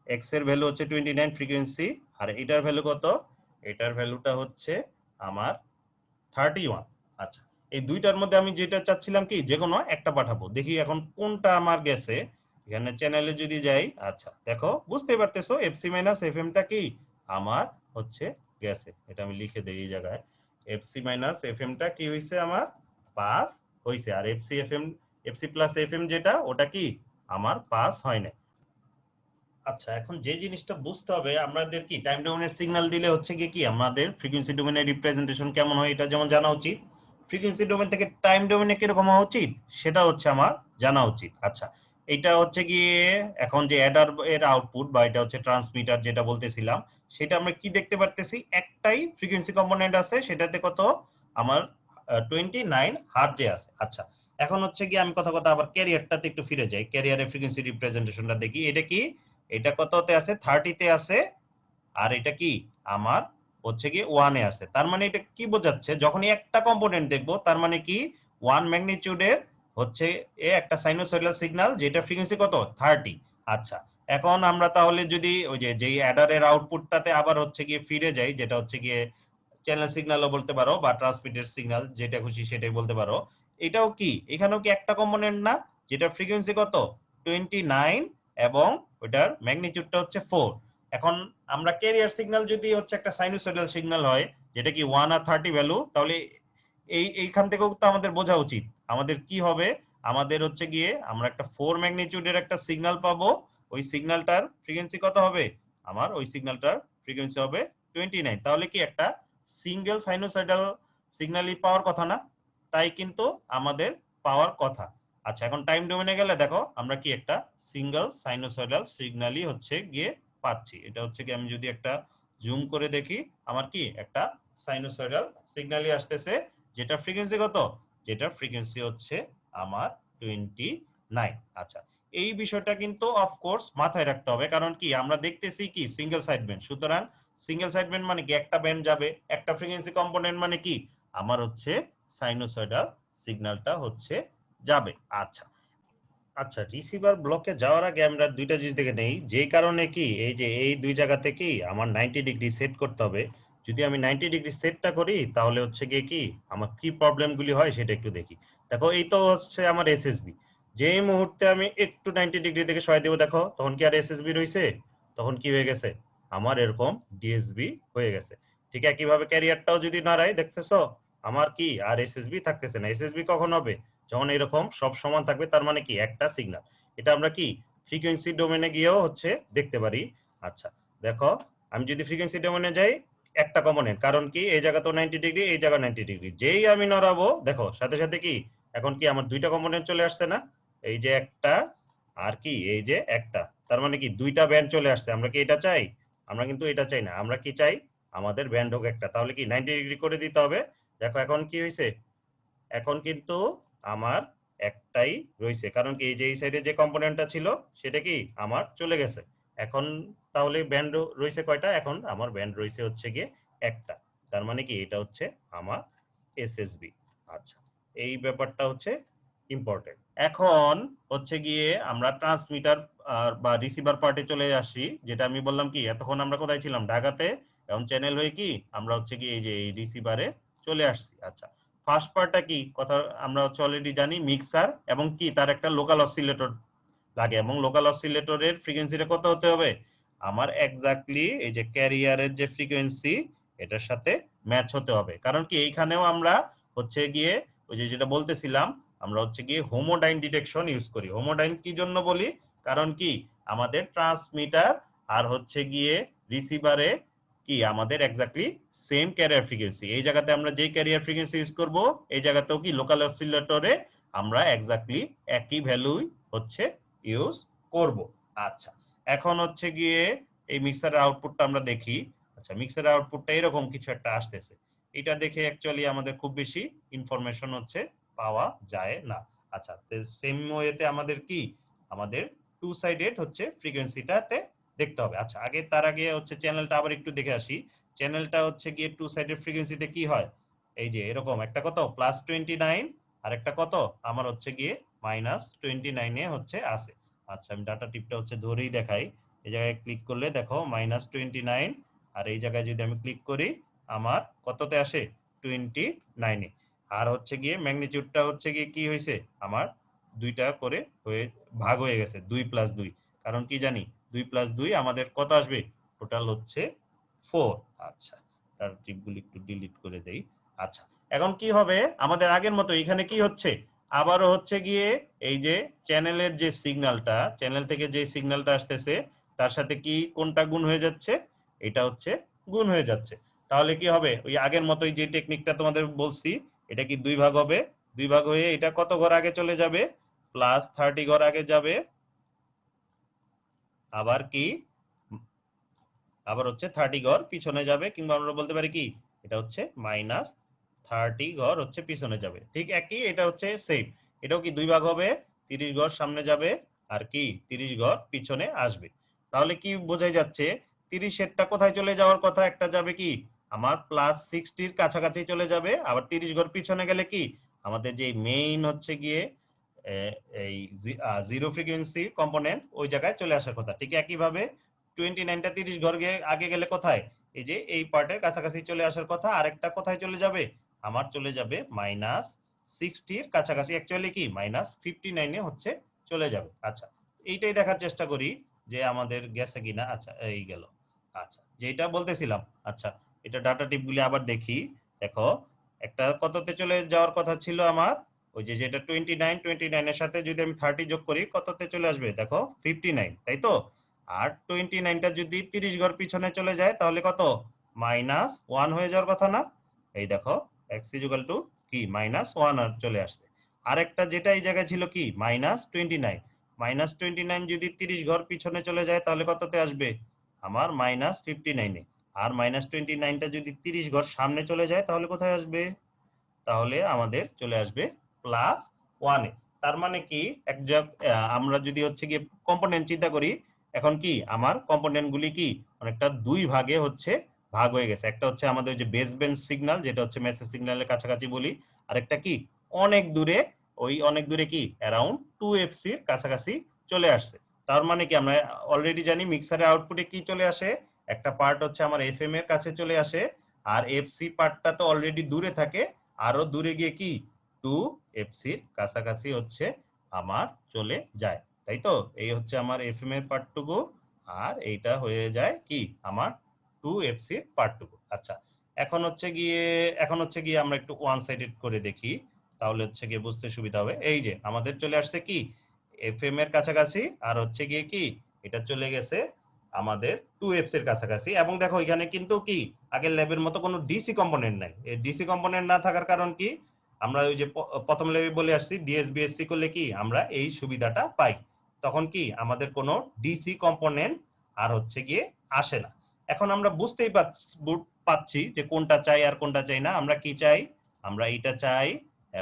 এক্স এর ভ্যালু হচ্ছে 29 ফ্রিকোয়েন্সি, আর এটার ভ্যালু কত, এটার ভ্যালুটা হচ্ছে আমার 31। আচ্ছা এই দুইটার মধ্যে আমি যেটা চাচ্ছিলাম কি যে কোনো একটা পাঠাবো, দেখি এখন কোনটা আমার গেছে। এখানে চ্যানেলে যদি যাই, আচ্ছা দেখো বুঝতে পারতেছো এফসি মাইনাস এফএম টা কি আমার হচ্ছে গেছে। এটা আমি লিখে দেই এই জায়গায়, এফসি মাইনাস এফএম টা কি হইছে আমার পাস হইছে, আর FC FM FC plus FM যেটা ওটা কি আমার পাস হয় না। আচ্ছা এখন যে জিনিসটা বুঝতে হবে, আমাদের কি টাইম ডোমেনের সিগন্যাল দিলে হচ্ছে কি আমাদের ফ্রিকোয়েন্সি ডোমেনের রিপ্রেজেন্টেশন কেমন হয় এটা যেমন জানা উচিত, ফ্রিকোয়েন্সি ডোমেন থেকে টাইম ডোমেনে কিরকম হওয়া উচিত সেটা হচ্ছে আমার জানা উচিত। আচ্ছা এটা হচ্ছে গিয়ে এখন যে অ্যাডার এর আউটপুট বা এটা হচ্ছে ট্রান্সমিটার যেটা বলতেছিলাম, সেটা আমরা কি দেখতে পারতেছি, একটাই ফ্রিকোয়েন্সি কম্পোনেন্ট আছে, সেটাতে কত আমার 29 হার্জে আছে। আচ্ছা এখন হচ্ছে কি আমি কথা কথা আবার ক্যারিয়ারটাতে একটু ফিরে যাই, ক্যারিয়ারের ফ্রিকোয়েন্সি রিপ্রেজেন্টেশনটা দেখি। এটা কি, এটা কততে আছে 30তে আছে, আর এটা কি আমার হচ্ছে কি 1 এ আছে। তার মানে এটা কি বোঝাচ্ছে, যখনই একটা কম্পোনেন্ট দেখবো তার মানে কি 1 ম্যাগনিটিউডের হচ্ছে এ একটা সাইনোসয়েডাল সিগন্যাল যেটা ফ্রিকোয়েন্সি কত 30। আচ্ছা এখন আমরা তাহলে যদি ওই যে যেই অ্যাডারের আউটপুটটাতে আবার হচ্ছে গিয়ে ফিরে যাই, যেটা হচ্ছে গিয়ে চ্যানেল সিগন্যালও বলতে পারো বা ট্রান্সমিটেড সিগন্যাল, যেটা খুশি সেটাই বলতে পারো। এটাও কি এখানেও কি একটা কম্পোনেন্ট না, যেটা ফ্রিকোয়েন্সি কত 29 এবং ওটার ম্যাগনিটিউডটা হচ্ছে 4। এখন আমরা ক্যারিয়ার সিগন্যাল যদি হচ্ছে একটা সাইনোসয়েডাল সিগন্যাল হয় যেটা কি 1 আর 30 ভ্যালু, তাহলে এইখান থেকেও তো আমাদের বোঝা উচিত আমাদের কি হবে। আমাদের হচ্ছে গিয়ে আমরা একটা 4 ম্যাগনিটিউডের একটা সিগন্যাল পাবো, ওই সিগন্যালটার ফ্রিকোয়েন্সি কত হবে, আমার ওই সিগন্যালটার ফ্রিকোয়েন্সি হবে 29। তাহলে কি একটা সিঙ্গেল সাইনোসয়েডাল সিগন্যালই পাওয়ার কথা না, তাই কিন্তু আমাদের পাওয়ার কথা। আচ্ছা এখন টাইম ডোমেনে গেলে দেখো আমরা কি একটা সিঙ্গেল সাইনোসয়েডাল সিগন্যালই হচ্ছে গিয়ে পাচ্ছি। এটা হচ্ছে কি আমি যদি একটা জুম করে দেখি, আমার কি একটা সাইনোসয়েডাল সিগন্যালই আসতেছে, যেটা ফ্রিকোয়েন্সি কত, যেটা ফ্রিকোয়েন্সি হচ্ছে আমার 29। আচ্ছা এই বিষয়টা কিন্তু অফকোর্স মাথায় রাখতে হবে, কারণ কি আমরা দেখতেছি কি সিঙ্গেল সাইড ব্যান্ড, সুতরাং সিঙ্গেল সাইড ব্যান্ড মানে কি একটা ব্যান্ড যাবে, একটা ফ্রিকোয়েন্সি কম্পোনেন্ট মানে কি আমার হচ্ছে সাইনোসয়েডাল সিগন্যালটা হচ্ছে যাবে। আচ্ছা আচ্ছা রিসিভার ব্লকে যাওয়ার আগে আমরা দুইটা জিনিস দেখে নেই, যেই কারণে কি এই যে এই দুই জায়গা থেকেই আমার 90 ডিগ্রি সেট করতে হবে। যদি আমি 90 ডিগ্রি সেটটা করি তাহলে হচ্ছে গিয়ে কি আমার কি প্রবলেমগুলি হয় সেটা একটু দেখি। দেখো এই তো হচ্ছে আমার এসএসবি, যেই মুহূর্তে আমি একটু 90 ডিগ্রি থেকে সরাই দেবো দেখো তখন কি আর এসএসবি রইছে, তখন কি হয়ে গেছে আমার এরকম ডিএসবি হয়ে গেছে। ঠিক একইভাবে ক্যারিয়ারটাও যদি নাড়াই দেখতেছো আমার কি আর এসএসবি থাকতেছে না। এসএসবি কখন হবে, যখন এরকম সব সমান থাকবে, তার মানে কি একটা সিগন্যাল। এটা আমরা কি ফ্রিকোয়েন্সি ডোমেনে গিয়েও হচ্ছে দেখতে পারি। আচ্ছা দেখো আমি যদি ফ্রিকোয়েন্সি ডোমেনে যাই, একটা কম্পোনেন্ট, কারণ কি এই জায়গা তো 90 ডিগ্রি, এই জায়গা 90 ডিগ্রি, যেই আমি নড়াবো দেখো সাথে সাথে কি এখন কি আমার দুইটা কম্পোনেন্ট চলে আসছে না, এই যে একটা আর কি এই যে একটা, তার মানে কি দুইটা ব্যান্ড চলে আসছে। আমরা কি এটা চাই, আমরা কিন্তু এটা চাই না, আমরা কি চাই আমাদের ব্যান্ড হোক একটা। তাহলে কি 90 ডিগ্রি করে দিতে হবে। দেখো এখন কি হয়েছে এখন কিন্তু আমার একটাই রয়েছে, কারণ কি এই যে এই সাইডে যে কম্পোনেন্টটা ছিল সেটা কি আমার চলে গেছে। এখন তাহলে ব্যান্ড রয়েছে কয়টা? এখন আমার ব্যান্ড রয়েছে হচ্ছে গিয়ে একটা। তার মানে কি এটা হচ্ছে আমার এসএসবি। আচ্ছা, এই ব্যাপারটা হচ্ছে ইম্পর্টেন্ট। এখন হচ্ছে গিয়ে আমরা ট্রান্সমিটার বা রিসিভার পার্টে চলে আসি, যেটা আমি বললাম কি এতক্ষণ আমরা কোথায় ছিলাম? ঢাকাতে। এখন চ্যানেল হয়ে কি আমরা হচ্ছে কি এই যে এই রিসিভারে চলে আসছি। আচ্ছা, ফার্স্ট পার্টটা কি কথা আমরা হচ্ছে অলরেডি জানি, মিক্সার এবং কি তার একটা লোকাল অসিলেটর লাগে, এবং লোকাল অসিলেটরের ফ্রিকোয়েন্সিটা কত হতে হবে? আমার এক্স্যাক্টলি এই যে ক্যারিয়ারের যে ফ্রিকোয়েন্সি এটার সাথে ম্যাচ হতে হবে। কারণ কি এইখানেও আমরা হচ্ছে গিয়ে ওই যে যেটা বলতেছিলাম, আমরা হচ্ছে গিয়ে হোমোডাইন ডিটেকশন ইউজ করি। হোমোডাইন কি জন্য বলি? কারণ কি আমাদের ট্রান্সমিটার আর হচ্ছে গিয়ে রিসিভারে কি আমাদের এক্স্যাক্টলি সেম ক্যারিয়ার ফ্রিকোয়েন্সি। এই জায়গাতে আমরা যে ক্যারিয়ার ফ্রিকোয়েন্সি ইউজ করব, এই জায়গাতেও কি লোকাল অসিলেটরে আমরা এক্স্যাক্টলি একই ভ্যালুই হচ্ছে ইউজ করব। আচ্ছা, এখন হচ্ছে গিয়ে এই মিক্সারের আউটপুটটা আমরা দেখি। আচ্ছা, মিক্সারের আউটপুটটা এরকম কিছু একটা আসতেছে। এটা দেখে অ্যাকচুয়ালি আমাদের খুব বেশি ইনফরমেশন হচ্ছে পাওয়া যায় না। আচ্ছা, সেম ওয়েতে আমাদের কি আমাদের টু সাইডেড হচ্ছে ফ্রিকোয়েন্সিটাতে দেখতে হবে। আচ্ছা, তার আগে হচ্ছে চ্যানেলটা আবার একটু দেখে আসি। চ্যানেলটা হচ্ছে গিয়ে টু সাইডেড ফ্রিকোয়েন্সিতে কি হয়? এই যে এরকম একটা কত +29 আর একটা কত আমার হচ্ছে গিয়ে -29 এ হচ্ছে আছে। আচ্ছা, আমি ডাটা টিপটা হচ্ছে ধরেই দেখাই। এই জায়গায় ক্লিক করলে দেখো -29, আর এই জায়গায় যদি আমি ক্লিক করি আমার কততে আসে? 29 এ। আর হচ্ছে গিয়ে ম্যাগনিটিউডটা হচ্ছে গিয়ে কি হয়েছে আমার দুইটা করে হয়ে ভাগ হয়ে গেছে, 2+2। কারণ কি জানি 2+2 আমাদের কত আসবে? টোটাল হচ্ছে 4। আচ্ছা, তার টিপগুলো একটু ডিলিট করে দেই। আচ্ছা, এখন কি হবে? আমাদের আগের মতো এখানে কি হচ্ছে? আবারও হচ্ছে গিয়ে এই যে চ্যানেলের যে সিগন্যালটা, চ্যানেল থেকে যে সিগন্যালটা আসতেছে তার সাথে কি কোনটা গুণ হয়ে যাচ্ছে? এটা হচ্ছে গুণ হয়ে যাচ্ছে। তাহলে কি হবে? ওই আগের মতোই যে টেকনিকটা তোমাদের বলছি, এটা কি 2 ভাগ হবে। 2 ভাগ হয়ে এটা কত ঘর আগে চলে যাবে? +30 ঘর আগে যাবে। আবার কি আবার হচ্ছে 30 ঘর পিছনে যাবে, কিংবা আমরা বলতে পারি কি এটা হচ্ছে -30 ঘর হচ্ছে পিছনে যাবে। ঠিক একই, এটা হচ্ছে সেম। এটাও কি 2 ভাগ হবে, 30 ঘর সামনে যাবে আর কি 30 ঘর পিছনে আসবে। তাহলে কি বোঝাই যাচ্ছে? 30 এরটা কোথায় চলে যাওয়ার কথা? একটা যাবে কি আমার +60 কাছাকাছি চলে যাবে। আবার 30 ঘর পিছনে গেলে কি আমাদের যে মেইন হচ্ছে গিয়ে এই জিরো ফ্রিকোয়েন্সি কম্পোনেন্ট ওই জায়গায় চলে আসার কথা। ঠিক একইভাবে 29টা 30 ঘর আগে গেলে কোথায়? এই যে এই পার্টের কাছাকাছি চলে আসার কথা। আরেকটা কোথায় চলে যাবে? আমার চলে যাবে -60 কাছাকাছি, অ্যাকচুয়ালি কি -59 এ হচ্ছে চলে যাবে। আচ্ছা, এইটাই দেখার চেষ্টা করি যে আমাদের গেছে কিনা। আচ্ছা, এই গেল। আচ্ছা, যেটা বলতেছিলাম। আচ্ছা, এটা ডাটা টিপগুলি আবার দেখি। দেখো, একটা কততে চলে যাওয়ার কথা ছিল আমার? ওই যে যেটা 29 এর সাথে যদি আমি 30 যোগ করি কততে চলে আসবে? দেখো 59, তাই তো? আর 29টা যদি 30 ঘর পিছনে চলে যায় তাহলে কত? -1 হয়ে যাওয়ার কথা না? এই দেখো x = কি -1 আর চলে আসছে। আরেকটা যেটা এই জায়গায় ছিল কি -29, -29 যদি 30 ঘর পিছনে চলে যায় তাহলে কততে আসবে? আমার -59 এ। আর -29টা যদি 30 ঘর সামনে চলে যায় তাহলে কোথায় আসবে? তাহলে আমাদের চলে আসবে +1 এ। তার মানে কি আমরা যদি হচ্ছে গিয়ে কম্পোনেন্ট চিন্তা করি, এখন কি আমার কম্পোনেন্ট গুলি কি অনেকটা 2 ভাগে হচ্ছে ভাগ হয়ে গেছে। একটা হচ্ছে আমাদের যে বেস ব্যান্ড সিগন্যাল, যেটা হচ্ছে মেসেজ সিগন্যালের কাছাকাছি বলি। আরেকটা কি অনেক দূরে, ওই অনেক দূরে কি অ্যারাউন্ড 2fc এর কাছাকাছি চলে আসছে। তার মানে কি আমরা অলরেডি জানি মিক্সারের আউটপুটে কি চলে আসে? একটা পার্ট হচ্ছে আমার এফএম এর কাছে চলে আসে, আর এফসি পার্টটা তো অলরেডি দূরে থাকে। আরো দূরে গিয়ে কি 2fc এর কাছাকাছি হচ্ছে আমার চলে যায়, তাই তো? এই হচ্ছে আমার এফএম এর পার্টটুকু, আর এইটা হয়ে যায় কি আমার 2fc এর পার্টটুকু। আচ্ছা, এখন হচ্ছে গিয়ে আমরা একটু ওয়ান সাইডেড করে দেখি, তাহলে হচ্ছে গিয়ে বুঝতে সুবিধা হবে। এই যে আমাদের চলে আসছে কি এফএম এর কাছাকাছি, আর হচ্ছে গিয়ে কি এটা চলে গেছে আমাদের 2fc এর কাছাকাছি। এবং দেখো এখানে কিন্তু কি আগের ল্যাবের মতো কোনো ডিসি কম্পোনেন্ট নাই। এই ডিসি কম্পোনেন্ট না থাকার কারণ কি? আমরা ওই যে প্রথম ল্যাবে বলে আসছি ডিএসবিএসসি করলে কি আমরা এই সুবিধাটা পাই। তখন কি আমাদের কোনো ডিসি কম্পোনেন্ট আর হচ্ছে গিয়ে আসে না। এখন আমরা বুঝতেই পাচ্ছি যে কোনটা চাই আর কোনটা চাই না। আমরা কি চাই? আমরা এইটা চাই,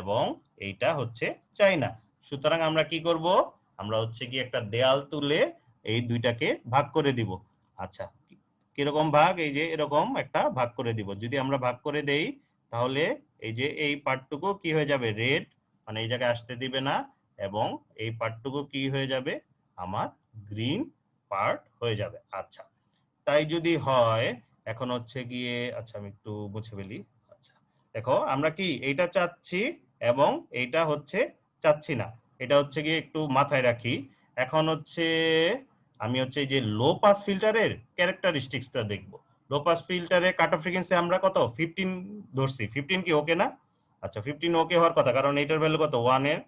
এবং এইটা হচ্ছে চাইনা। সুতরাং আমরা কি করব, আমরা হচ্ছে কি একটা দেয়াল তুলে এই দুইটাকে ভাগ করে দিব। আচ্ছা, কিরকম ভাগ, এই যে এরকম একটা ভাগ করে দিব। যদি আমরা ভাগ করে দেই তাহলে এই যে এই পার্টটুকু কি হয়ে যাবে, রেড, মানে এই জায়গায় আসতে দিবে না, এবং এই পার্টটুকু কি হয়ে যাবে, আমার গ্রিন পার্ট হয়ে যাবে। আচ্ছা, তাই যদি হয়, এখন হচ্ছে গিয়ে, আচ্ছা আমি একটু মুছে ফেলি। আচ্ছা, দেখো আমরা কি এইটা চাচ্ছি এবং এইটা হচ্ছে চাচ্ছি না, এটা হচ্ছে গিয়ে একটু মাথায় রাখি। এখন হচ্ছে আমি হচ্ছে এই যে লো পাস ফিল্টারের ক্যারেক্টারিস্টিক্সটা দেখব। লো পাস ফিল্টারে কাট অফ ফ্রিকোয়েন্সি আমরা কত 15 ধরছি, 15 কি ওকে না? আচ্ছা 15 ওকে হওয়ার কথা, কারণ এটার ভ্যালু কত 1 এর।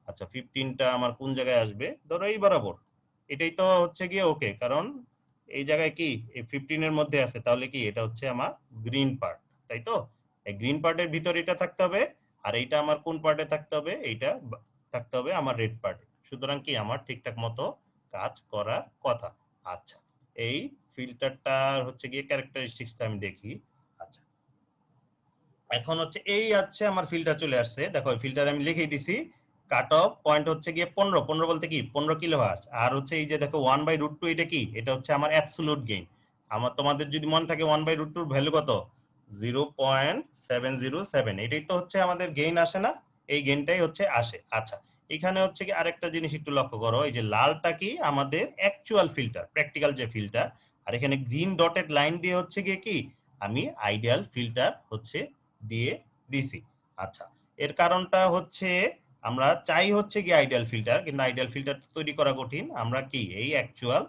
আচ্ছা 15টা আমার কোন জায়গায় আসবে, ধরো এই বরাবর, এটাই তো হচ্ছে গিয়ে ওকে, কারণ এই জায়গায় কি এই 15 এর মধ্যে আছে, তাহলে কি এটা হচ্ছে আমার গ্রিন পার্ট, তাই তো? এই গ্রিন পার্টের ভিতর এটা থাকতে হবে, আর এইটা আমার কোন পার্টে থাকতে হবে, এইটা থাকতে হবে আমার রেড পার্টে। সুতরাং কি আমার ঠিকঠাক মতো কাজ করার কথা। আচ্ছা, এই ফিল্টারটার হচ্ছে গিয়ে ক্যারেক্টারিস্টিক্সটা আমি দেখি। আচ্ছা, এখন হচ্ছে এই আছে আমার ফিল্টার চলে আসছে, দেখো ফিল্টার আমি লিখেই দিছি। কাট অফ পয়েন্ট হচ্ছে গিয়ে 15, 15 বলতে কি 15 কিলোহার্টজ। আর হচ্ছে এই যে দেখো 1/√2, এটা কি, এটা হচ্ছে আমার অ্যাবসলিউট গেইন। আমার তোমাদের যদি মনে থাকে 1/√2 ভ্যালু কত, 0.707, এটাই তো হচ্ছে আমাদের গেইন আসে না, এই গেইনটাই হচ্ছে আসে। আচ্ছা, এখানে হচ্ছে কি আরেকটা জিনিস একটু লক্ষ্য করো, এই যে লালটা কি আমাদের অ্যাকচুয়াল ফিল্টার, প্র্যাকটিক্যাল যে ফিল্টার, আর এখানে গ্রিন ডটেড লাইন দিয়ে হচ্ছে গিয়ে কি আমি আইডিয়াল ফিল্টার হচ্ছে দিয়ে দিছি। আচ্ছা, এর কারণটা হচ্ছে আমরা চাই হচ্ছে কি আইডিয়াল ফিল্টার, কিন্তু আইডিয়াল ফিল্টার তৈরি করা কঠিন, আমরা কি এই অ্যাকচুয়াল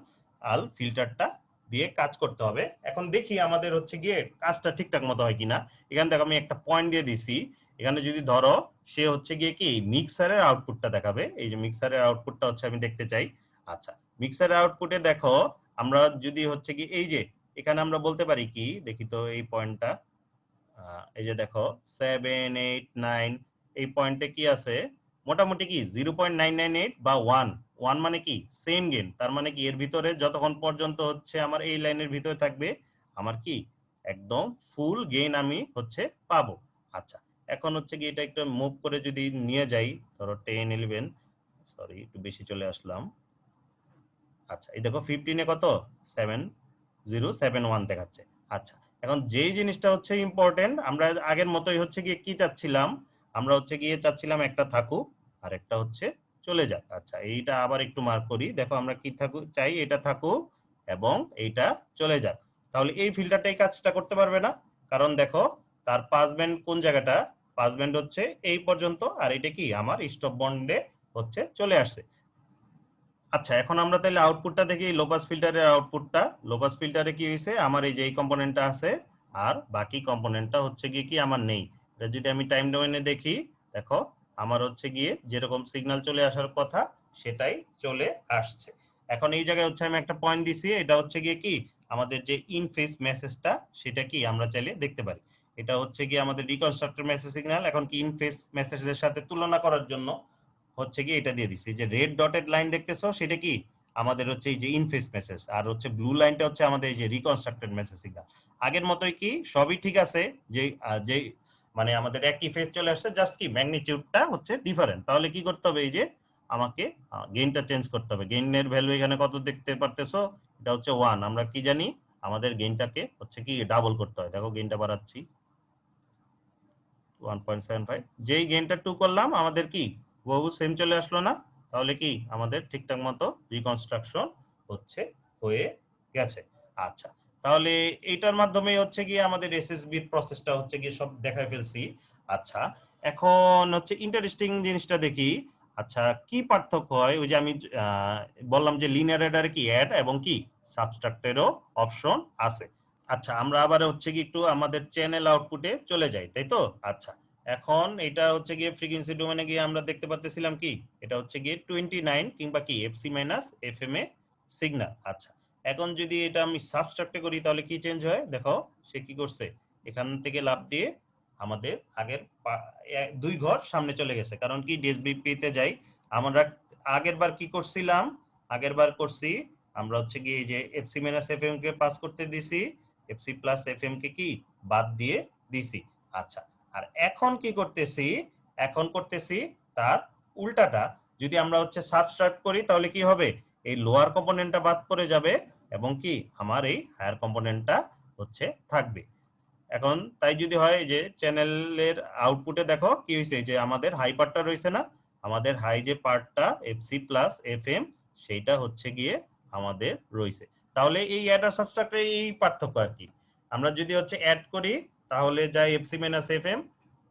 ফিল্টারটা দিয়ে কাজ করতে হবে। এখন দেখি আমাদের হচ্ছে গিয়ে কাজটা ঠিকঠাক মতো হয় কিনা। এখানে দেখো আমি একটা পয়েন্ট দিয়ে দিছি, এখানে যদি ধরো সে হচ্ছে গিয়ে কি মিক্সারের আউটপুটটা দেখাবে, এই যে মিক্সারের আউটপুটটা হচ্ছে আমি দেখতে চাই। আচ্ছা, মিক্সারের আউটপুটে দেখো আমরা যদি হচ্ছে কি এই যে এখানে আমরা বলতে পারি কি, দেখি তো এই পয়েন্টটা, এই যে দেখো 7, 8, 9, এই পয়েন্টে কি আছে, মোটামুটি কি 0.998 বা 1, 1 মানে কি সেম গেইন, তার মানে কি এর ভিতরে যতক্ষণ পর্যন্ত হচ্ছে আমার এই লাইনের ভিতরে থাকবে আমার কি একদম ফুল গেইন আমি হচ্ছে পাবো। আচ্ছা, এখন হচ্ছে কি এটা একটু মুভ করে যদি নিয়ে যাই, ধরো 10, 11, সরি একটু বেশি চলে আসলাম। আচ্ছা, এই দেখো 15 এ কত 7071 দেখাচ্ছে। আচ্ছা, এখন যেই জিনিসটা হচ্ছে ইম্পর্টেন্ট, আমরা আগের মতোই হচ্ছে গিয়ে কি চাচ্ছিলাম, আমরা হচ্ছে গিয়ে চাচ্ছিলাম একটা থাকুক আর একটা হচ্ছে চলে যাক। আচ্ছা, এইটা আবার একটু মার্ক করি, দেখো আমরা কি থাকুক চাই, এটা থাকুক এবং এইটা চলে যাক। তাহলে এই ফিল্টারটা এই কাজটা করতে পারবে না, কারণ দেখো তার পাস ব্যান্ড কোন জায়গাটা, পাস ব্যান্ড হচ্ছে এই পর্যন্ত, আর এটা কি আমার স্টপ বন্ডে হচ্ছে চলে আসছে। আচ্ছা, এখন আমরা তাহলে আউটপুটটা দেখি, লো পাস ফিল্টারের আউটপুটটা। লো পাস ফিল্টারে কি হয়েছে, আমার এই যে এই কম্পোনেন্টটা আছে আর বাকি কম্পোনেন্টটা হচ্ছে গিয়ে কি আমার নেই। এটা যদি আমি টাইম ডোমেইনে দেখি, দেখো আমার হচ্ছে গিয়ে যেরকম সিগন্যাল চলে আসার কথা সেটাই চলে আসছে। এখন এই জায়গায় হচ্ছে আমি একটা পয়েন্ট দিছি, এটা হচ্ছে গিয়ে কি আমাদের যে ইন ফেজ মেসেজটা, সেটা কি আমরা চাইলে দেখতে পারি। এটা হচ্ছে গিয়ে আমাদের রিকনস্ট্রাক্টেড মেসেজ সিগন্যাল। এখন কি ইন ফেজ মেসেজের সাথে তুলনা করার জন্য হচ্ছে কি এটা দিয়ে দিছি, যে রেড ডটেড লাইন দেখতেছো সেটা কি আমাদের হচ্ছে এই যে ইনফেস মেসেজ, আর হচ্ছে ব্লু লাইনটা হচ্ছে আমাদের এই যে রিকনস্ট্রাক্টেড মেসেজ সিগন্যাল। আগের মতোই কি সবই ঠিক আছে, যে যে মানে আমাদের একই ফেজ চলে আসছে, জাস্ট কি ম্যাগনিটিউডটা হচ্ছে ডিফারেন্ট। তাহলে কি করতে হবে, এই যে আমাকে গেইনটা চেঞ্জ করতে হবে। গেইনের ভ্যালু এখানে কত দেখতে পারতেছো, এটা হচ্ছে 1, আমরা কি জানি আমাদের গেইনটাকে হচ্ছে কি ডাবল করতে হয়। দেখো গেইনটা বাড়াচ্ছি 1.75, যেই গেইনটা 2 করলাম আমাদের কি বহু সেম চলে আসলো না? তাহলে কি আমাদের ঠিকঠাক মতো রিকনস্ট্রাকশন হচ্ছে হয়ে গেছে। আচ্ছা, তাহলে এইটার মাধ্যমে হচ্ছে গিয়ে আমাদের এসএসবি প্রসেসটা হচ্ছে গিয়ে সব দেখায় ফেলছি। আচ্ছা, এখন হচ্ছে ইন্টারেস্টিং জিনিসটা দেখি। আচ্ছা, কি পার্থক্য হয়, ওই যে আমি বললাম যে লিনিয়ার অ্যাডারে কি অ্যাড এবং কি সাবট্রাক্টেরও অপশন আছে। আচ্ছা, আমরা আবার হচ্ছে কি একটু আমাদের চ্যানেল আউটপুটে চলে যাই, তাই তো? আচ্ছা, এখন এটা হচ্ছে গিয়ে ফ্রিকোয়েন্সি ডোমেনে গিয়ে আমরা দেখতে পাচ্ছিলাম কি এটা হচ্ছে গিয়ে 29 কিংবা কি এফসি মাইনাস এফএম এ সিগন্যাল। আচ্ছা, এখন যদি এটা আমি সাবট্রাক্টে করি তাহলে কি চেঞ্জ হয়, দেখো সে কি করছে, এখান থেকে লাফ দিয়ে আমাদের আগের 2 ঘর সামনে চলে গেছে। কারণ কি ডিএসবিপি তে যাই আমরা, আগের বার কি করছিলাম, আগের বার করছি আমরা হচ্ছে কি এই যে এফসি মাইনাস এফএম কে পাস করতে দিছি, এফসি প্লাস এফএম কে কি বাদ দিয়ে দিছি। আচ্ছা, আর এখন কি করতেছি, এখন করতেছি তার উল্টাটা। যদি আমরা হচ্ছে সাবট্রাক্ট করি তাহলে কি হবে, এই লোয়ার কম্পোনেন্টটা বাদ পড়ে যাবে এবং কি আমার এই হায়ার কম্পোনেন্টটা হচ্ছে থাকবে। এখন তাই যদি হয় যে চ্যানেলের আউটপুটে দেখো কি হয়েছে, যে আমাদের হাই পার্টটা রয়েছে না, আমাদের হাই যে পার্টটা এফসি প্লাস এফএম সেইটা হচ্ছে গিয়ে আমাদের রয়েছে। তাহলে এই অ্যাড আর সাবট্রাক্টের এই পার্থক্য আর কি। আমরা যদি হচ্ছে অ্যাড করি তাহলে যায় এফসি মাইনাস এফএম,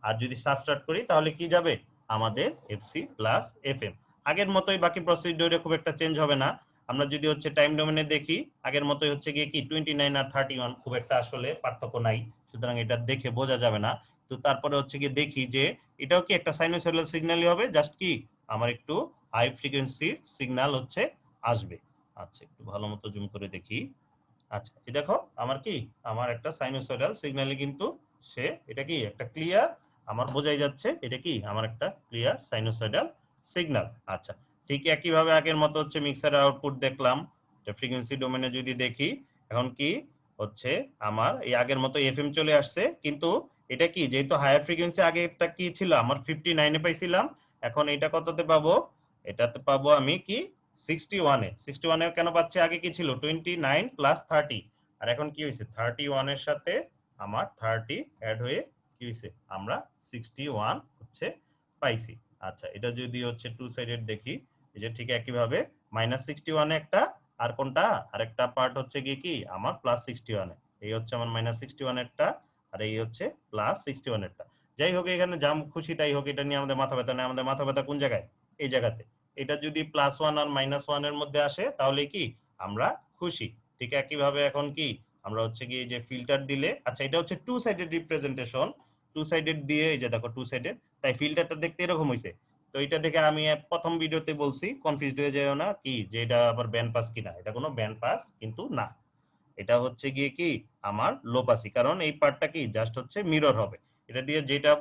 আর যদি সাবট্রাক্ট করি তাহলে কি যাবে আমাদের এফসি প্লাস এফএম। আগের মতোই বাকি প্রসিডিউরে খুব একটা চেঞ্জ হবে না। আমরা যদি হচ্ছে টাইম ডোমেনে দেখি আগের মতোই হচ্ছে গিয়ে কি 29 আর 31, খুব একটা আসলে পার্থক্য নাই, সুতরাং এটা দেখে বোঝা যাবে না। তো তারপরে হচ্ছে গিয়ে দেখি যে এটাও কি একটা সাইনোসয়েডাল সিগন্যালই হবে, জাস্ট কি আমার একটু হাই ফ্রিকোয়েন্সির সিগন্যাল হচ্ছে আসবে। আচ্ছা একটু ভালো মতো জুম করে দেখি। আচ্ছা এই দেখো আমার কি আমার একটা সাইনোসয়েডাল সিগন্যালে কিন্তু সে এটা কি একটা ক্লিয়ার, আমার বোঝাই যাচ্ছে এটা কি আমার একটা ক্লিয়ার সাইনোসয়েডাল সিগন্যাল। আচ্ছা ঠিক একইভাবে আগের মতো হচ্ছে মিক্সারের আউটপুট দেখলাম, এটা ফ্রিকোয়েন্সি ডোমেনে যদি দেখি এখন কি হচ্ছে আমার এই আগের মতো এফএম চলে আসছে, কিন্তু এটা কি যেহেতু হায়ার ফ্রিকোয়েন্সি আগে এটা কি ছিল আমার 59 এ পাইছিলাম, এখন এটা কততে পাবো, এটাতে পাবো আমি কি 61 এ। 61 এ কেন পাচ্ছি, আগে কি ছিল 29 প্লাস 30, আর এখন কি হয়েছে 31 এর সাথে আমার 30 অ্যাড হয়ে কি হয়েছে আমরা 61 হচ্ছে পাইছি। আচ্ছা এটা যদি হচ্ছে টু সাইডেড দেখি, এই যে ঠিক একই ভাবে -61 এ একটা, আর কোনটা আরেকটা পার্ট হচ্ছে কি আমার +61 এ, এই হচ্ছে আমার -61 এরটা, আর এই হচ্ছে +61 এরটা। যাই হোক এখানে যা খুশি তাই হোক, এটা নিয়ে আমাদের মাথা ব্যথা নেই। আমাদের মাথা ব্যথা কোন জায়গায়, এই জায়গাতে। এটা যদি +1 আর -1 এর মধ্যে আসে তাহলে কি আমরা খুশি। ঠিক একই ভাবে এখন কি আমরা হচ্ছে কি যে ফিল্টার দিলে, আচ্ছা এটা হচ্ছে two sided representation, two sided দিয়ে এই যে দেখো টু সাইডেড, তাই ফিল্টারটা দেখতে এরকম হইছে। তো এটা দেখে আমি প্রথম ভিডিওতে বলছি কনফিউজড হয়ে যাও না কি যে এটা আবার ব্যান্ড পাস কিনা, এটা কোনো ব্যান্ড পাস কিন্তু না, এটা হচ্ছে গিয়ে কি আমার লো পাসি, কারণ এই পার্টটা কি জাস্ট হচ্ছে মিরর হবে। এটা দিয়ে যেটা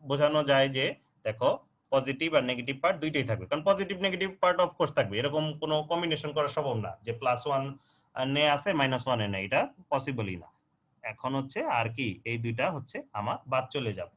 বোঝানো যায় যে দেখো পজিটিভ আর নেগেটিভ পার্ট দুইটাই থাকবে, কারণ positive negative part of course থাকবে, এরকম কোনো কম্বিনেশন করা সম্ভব না যে +1 নে আছে -1 এ নেই, এটা পসিবলই না। এখন হচ্ছে আর কি এই দুইটা হচ্ছে আমার বাদ চলে যাবে।